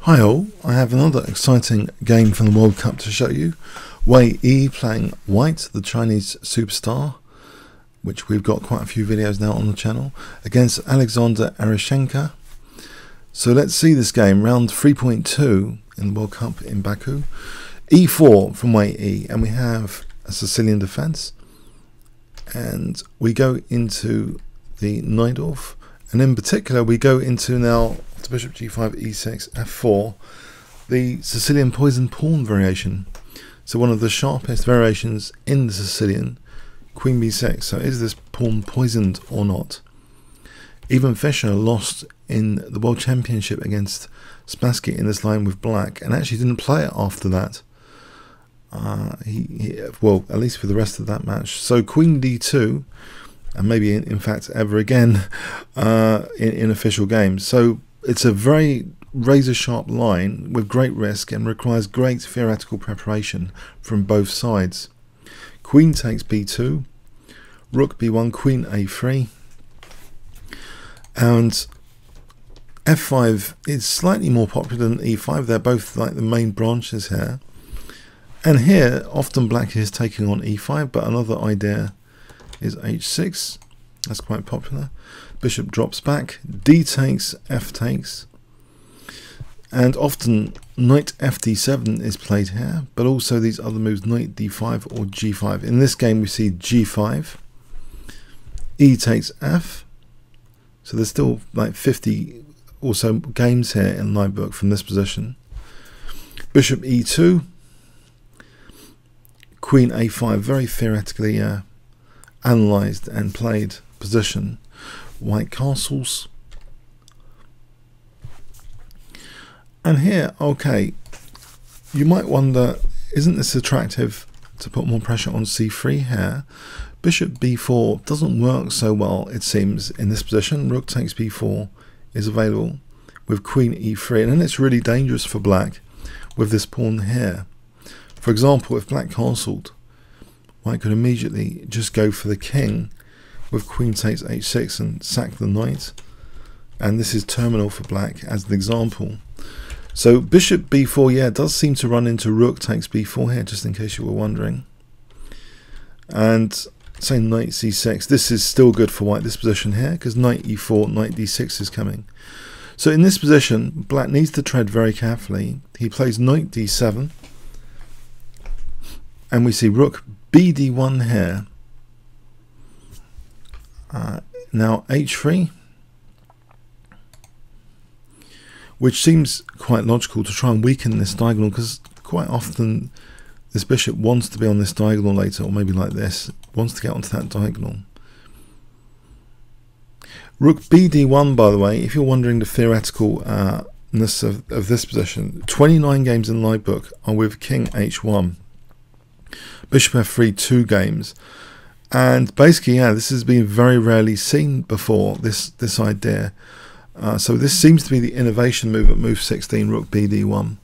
Hi all, I have another exciting game from the World Cup to show you. Wei Yi playing white, the Chinese superstar, which we've got quite a few videos now on the channel, against Alexander Areshchenko. So let's see this game, round 3.2 in the World Cup in Baku. E4 from Wei Yi, and we have a Sicilian Defense. And we go into the Nxd4, and in particular we go into now the bishop g5, e6, f4, the Sicilian poison pawn variation. So one of the sharpest variations in the Sicilian, queen b6. So is this pawn poisoned or not? Even Fischer lost in the World Championship against Spassky in this line with black, and actually didn't play it after that. Well, at least for the rest of that match. So queen d2, and maybe in fact ever again in official games. So it's a very razor sharp line with great risk and requires great theoretical preparation from both sides. Queen takes b2, rook b1, queen a3, and f5 is slightly more popular than e5. They're both like the main branches here. And here often black is taking on e5, but another idea is h6. That's quite popular. Bishop drops back, d takes, f takes, and often knight fd7 is played here, but also these other moves, knight d5 or g5. In this game we see g5, e takes f, so there's still like 50 or so games here in my book from this position. Bishop e2, queen a5, very theoretically analysed and played position. White castles, and here, okay, you might wonder, isn't this attractive to put more pressure on c3 here? Bishop b4 doesn't work so well, it seems, in this position. Rook takes b4 is available with queen e3, and then it's really dangerous for black with this pawn here. For example, if black castled, white could immediately just go for the king with queen takes h6 and sack the knight, and this is terminal for black as an example. So bishop b4, yeah, does seem to run into rook takes b4 here, just in case you were wondering. And say knight c6, this is still good for white, this position here, because knight e4, knight d6 is coming. So in this position, black needs to tread very carefully. He plays knight d7, and we see rook bd1 here. Now h3, which seems quite logical to try and weaken this diagonal, because quite often this bishop wants to be on this diagonal later, or maybe like this, wants to get onto that diagonal. Rook bd1, by the way, if you're wondering the theoreticalness of this position, 29 games in live book are with king h1, bishop f3 2 games. And basically, yeah, this has been very rarely seen before, this idea. So this seems to be the innovation move at move 16, rook bd1.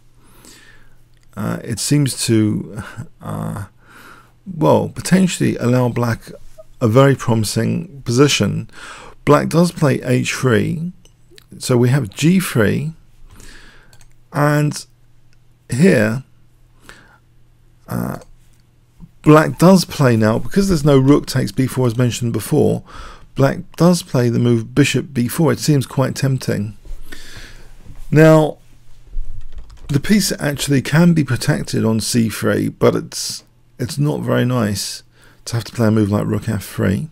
It seems to, well, potentially allow black a very promising position. Black does play h3, so we have g3, and here, black does play now, because there's no rook takes b4 as mentioned before, black does play the move bishop b4. It seems quite tempting. Now, the piece actually can be protected on c3, but it's not very nice to have to play a move like rook f3.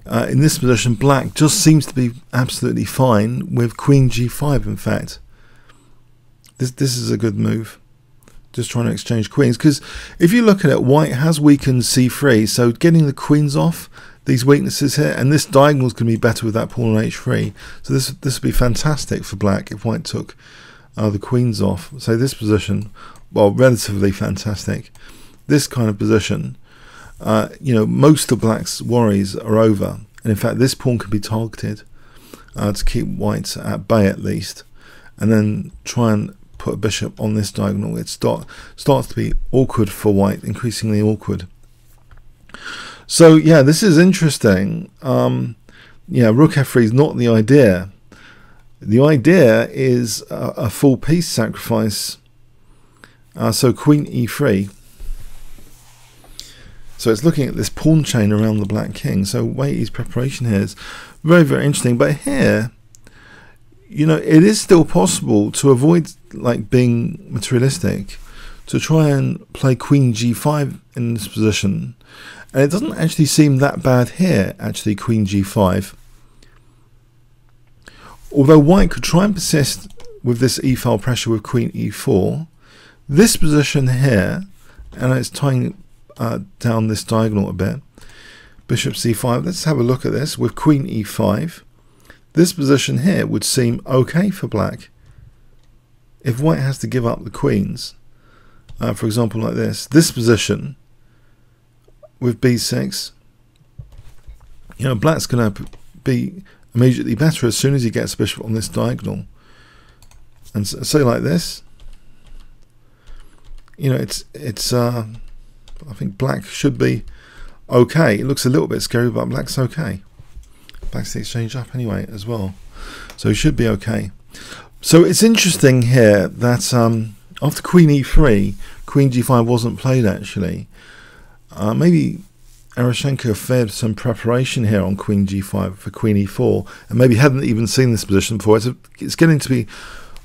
In this position, black just seems to be absolutely fine with queen g5, in fact. This is a good move. Just trying to exchange queens, because if you look at it, white has weakened c3, so getting the queens off these weaknesses here, and this diagonal is going to be better with that pawn on h3, so this would be fantastic for black if white took the queens off. So this position, well, relatively fantastic. This kind of position, you know, most of black's worries are over, and in fact this pawn can be targeted to keep white at bay at least, and then try and put a bishop on this diagonal. It starts to be awkward for white, increasingly awkward. So yeah, this is interesting. Yeah, rook f3 is not the idea. The idea is a full piece sacrifice. So Queen E3. So it's looking at this pawn chain around the black king. So Wei Yi's preparation here is very, very interesting. But here, you know, it is still possible to avoid like being materialistic, to try and play Queen G5 in this position. And it doesn't actually seem that bad here, actually, Queen G5. Although White could try and persist with this E-file pressure with Queen E4, this position here, and it's tying down this diagonal a bit, Bishop C5, let's have a look at this with Queen E5. This position here would seem okay for Black. If White has to give up the queens, for example like this position with B6, you know, Black's going to be immediately better as soon as he gets Bishop on this diagonal. And say like this, you know, it's I think Black should be okay. It looks a little bit scary, but Black's okay. Black's the exchange up anyway as well, so he should be okay. So it's interesting here that after Queen E3, Queen G5 wasn't played actually. Maybe Areshchenko feared some preparation here on Queen G5 for Queen E4, and maybe hadn't even seen this position before. It's getting to be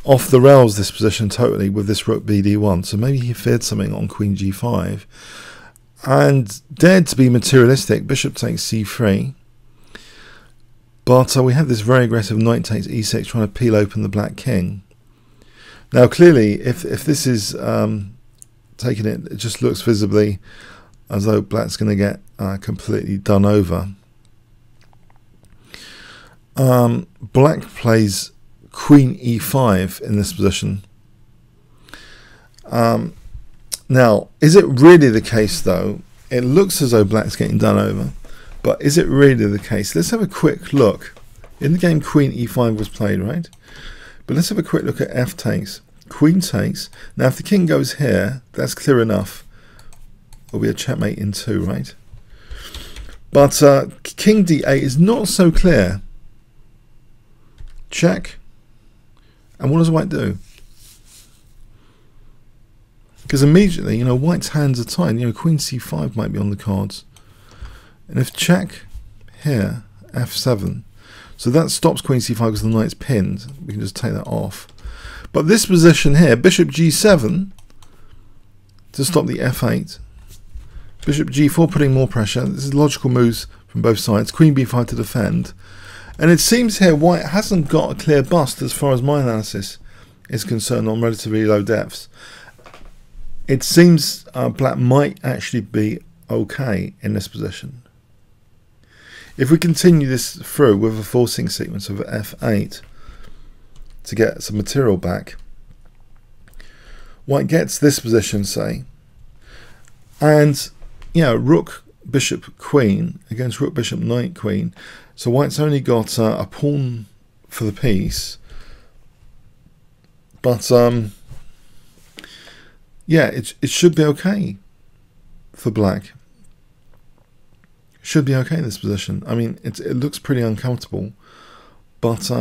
off the rails, this position, totally, with this Rook BD1. So maybe he feared something on Queen G5 and dared to be materialistic. Bishop takes C3. But we have this very aggressive knight takes E6, trying to peel open the black king. Now clearly, if this is taking it just looks visibly as though Black's going to get completely done over. Black plays Queen E5 in this position. Now, is it really the case though? It looks as though Black's getting done over, but is it really the case? Let's have a quick look. In the game, Queen E5 was played, right? But let's have a quick look at F takes. Queen takes. Now, if the king goes here, that's clear enough. There'll be a checkmate in 2, right? But King D8 is not so clear. Check. And what does White do? Because immediately, you know, White's hands are tied. You know, Queen C5 might be on the cards. And if check here, F7. So that stops Queen C5 because the knight's pinned. We can just take that off. But this position here, Bishop G7 to stop the F8. Bishop G4 putting more pressure. This is logical moves from both sides. Queen B5 to defend. And it seems here White hasn't got a clear bust as far as my analysis is concerned on relatively low depths. It seems Black might actually be okay in this position. If we continue this through with a forcing sequence of F8 to get some material back, White gets this position, say, and you know, Rook, Bishop, Queen against Rook, Bishop, Knight, Queen. So White's only got a pawn for the piece, but yeah, it should be okay for Black. Should be okay in this position. I mean, it looks pretty uncomfortable, but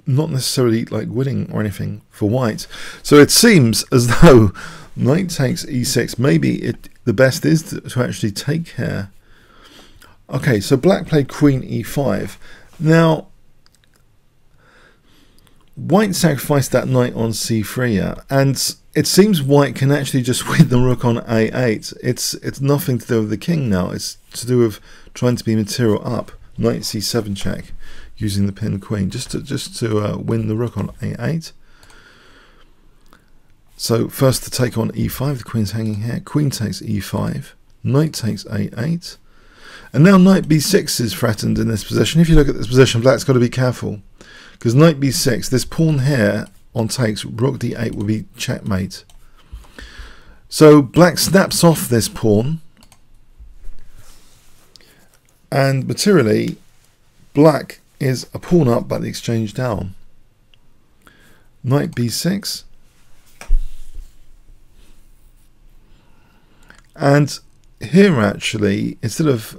not necessarily like winning or anything for White. So it seems as though Knight takes E6. Maybe the best is to actually take here. Okay, so Black played Queen E5. Now, White sacrificed that knight on C3, yeah, and it seems White can actually just win the rook on A8. It's nothing to do with the king now. It's to do with trying to be material up. Knight C7 check using the pinned queen just to win the rook on A8. So first to take on E5, the queen's hanging here. Queen takes E5. Knight takes A8. And now Knight B6 is threatened in this position. If you look at this position, Black's got to be careful. Because Knight B6, this pawn here on takes, Rook D8 will be checkmate. So Black snaps off this pawn. And materially, Black is a pawn up but the exchange down. Knight B6. And here actually, instead of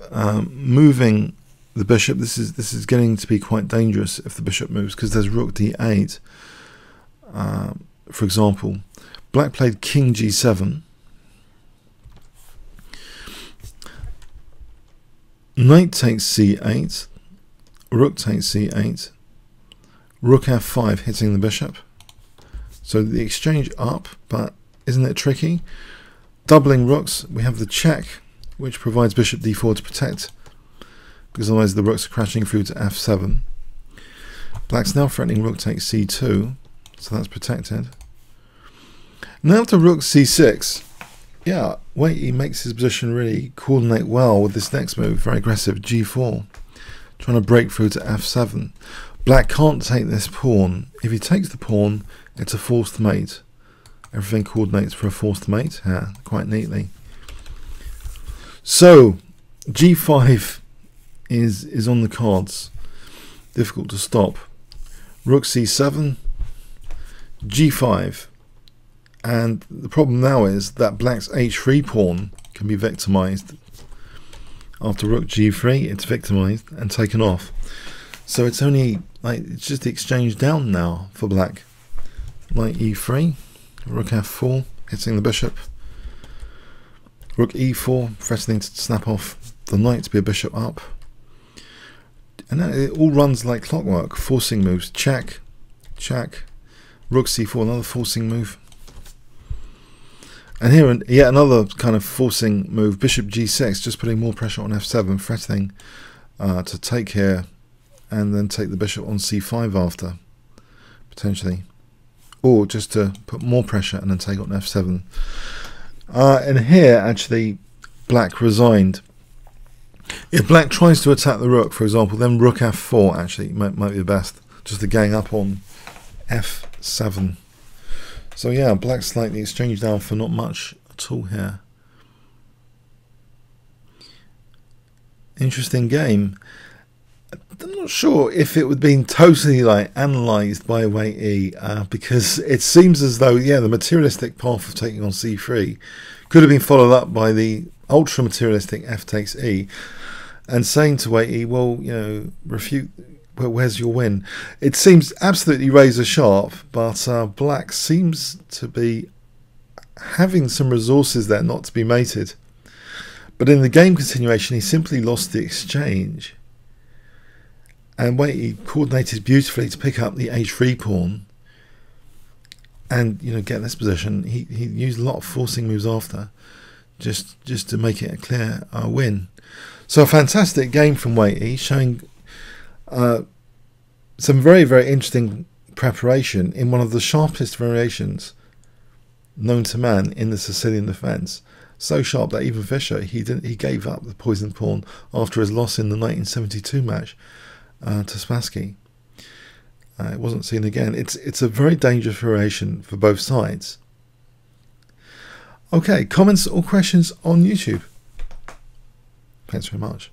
moving the bishop. This is getting to be quite dangerous if the bishop moves, because there's rook d8. For example, black played king g7. Knight takes c8. Rook takes c8. Rook f5, hitting the bishop. So the exchange up, but isn't it tricky? Doubling rooks, we have the check, which provides bishop d4 to protect, because otherwise the rooks are crashing through to f7. Black's now threatening rook takes c2, so that's protected. Now to rook c6. Yeah, Wei Yi makes his position really coordinate well with this next move, very aggressive, g4, trying to break through to f7. Black can't take this pawn. If he takes the pawn, it's a forced mate. Everything coordinates for a forced mate, quite neatly. So g5 is on the cards, difficult to stop. Rook c7, g5. And the problem now is that black's h3 pawn can be victimized. After rook g3, it's victimized and taken off. So it's only like, it's just the exchange down now for black. Knight e3, rook f4, hitting the bishop. Rook e4, threatening to snap off the knight to be a bishop up. And it all runs like clockwork, forcing moves. Check, check, rook c4, another forcing move. And here, yet another kind of forcing move, bishop g6, just putting more pressure on f7, threatening to take here, and then take the bishop on c5 after, potentially. Or just to put more pressure and then take on f7. And here, actually, black resigned. If black tries to attack the rook, for example, then rook f4 actually might be the best, just to gang up on f7. So yeah, black slightly exchanged down for not much at all here. Interesting game. I'm not sure if it would have been totally like analysed by Wei Yi, because it seems as though, yeah, the materialistic path of taking on c3 could have been followed up by the ultra materialistic f takes e, and saying to Wei Yi, well, you know, refute. Where's your win? It seems absolutely razor sharp, but black seems to be having some resources there not to be mated. But in the game continuation, he simply lost the exchange. And Wei Yi coordinated beautifully to pick up the h3 pawn and, you know, get this position. He used a lot of forcing moves after, just to make it a clear win. So a fantastic game from Wei Yi, showing some very, very interesting preparation in one of the sharpest variations known to man in the Sicilian Defense. So sharp that even Fischer, he gave up the poisoned pawn after his loss in the 1972 match to Spassky. It wasn't seen again. It's a very dangerous variation for both sides. Okay, comments or questions on YouTube? Thanks very much.